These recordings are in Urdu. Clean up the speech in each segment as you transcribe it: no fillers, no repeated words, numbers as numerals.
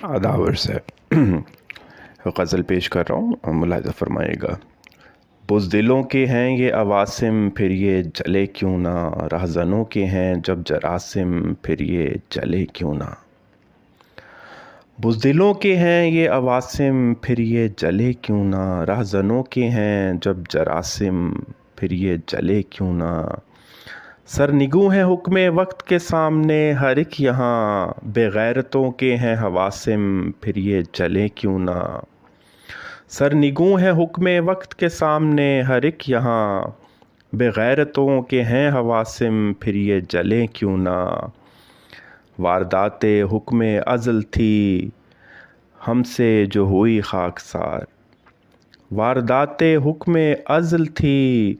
آداب سے غزل پیش کر رہا ہوں، ملاحظہ فرمائے گا۔ بزدلوں کے ہیں یہ عواسم، پھر یہ جلے کیوں نہ، رہزنوں کے ہیں جب جراسم، پھر یہ جلے کیوں نہ۔ بزدلوں کے ہیں یہ عواسم، پھر یہ جلے کیوں نہ، رہزنوں کے ہیں جب جراسم، پھر یہ جلے کیوں نہ۔ سرنگوں ہیں حکم وقت کے سامنے ہر ایک یہاں، بے غیرتوں کے ہیں حواسم، پھر یہ جلے کیوں نہ۔ سرنگوں ہیں حکم وقت کے سامنے ہر ایک یہاں، بے غیرتوں کے ہیں حواسم، پھر یہ جلے کیوں نہ۔ واردات حکم ازل تھی ہم سے جو ہوئی خاکسار، واردات حکم ازل تھی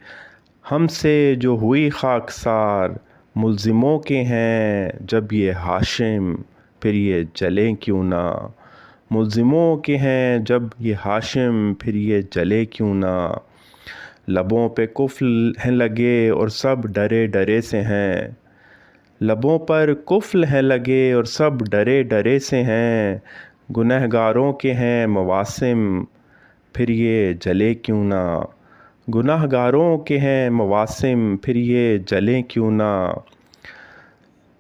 ہم سے جو ہوئی خاکسار، ملزموں کے ہیں جب یہ ہاشم، پھر یہ جلے کیوں نہ۔ ملزموں کے ہیں جب یہ ہاشم، پھر یہ جلے کیوں نہ۔ لبوں پہ قفل ہیں لگے اور سب ڈرے ڈرے سے ہیں، لبوں پر قفل ہیں لگے اور سب ڈرے ڈرے سے ہیں، گنہگاروں کے ہیں مواسم، پھر یہ جلے کیوں نہ۔ گنہگاروں کے ہیں مواسم، پھر یہ جلے کیوں نہ۔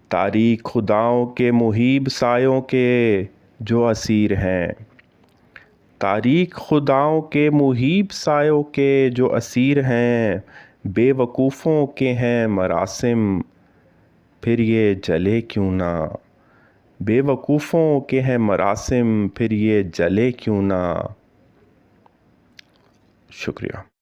تاریک خداؤں کے محیب سایوں کے جو اسیر ہیں، تاریک خداؤں کے محیب سایوں کے جو اسیر ہیں، بے وقوفوں کے ہیں مراسم، پھر یہ جلے کیوں نہ۔ بے وقوفوں کے ہیں مراسم، پھر یہ جلے کیوں نہ۔ شکریہ۔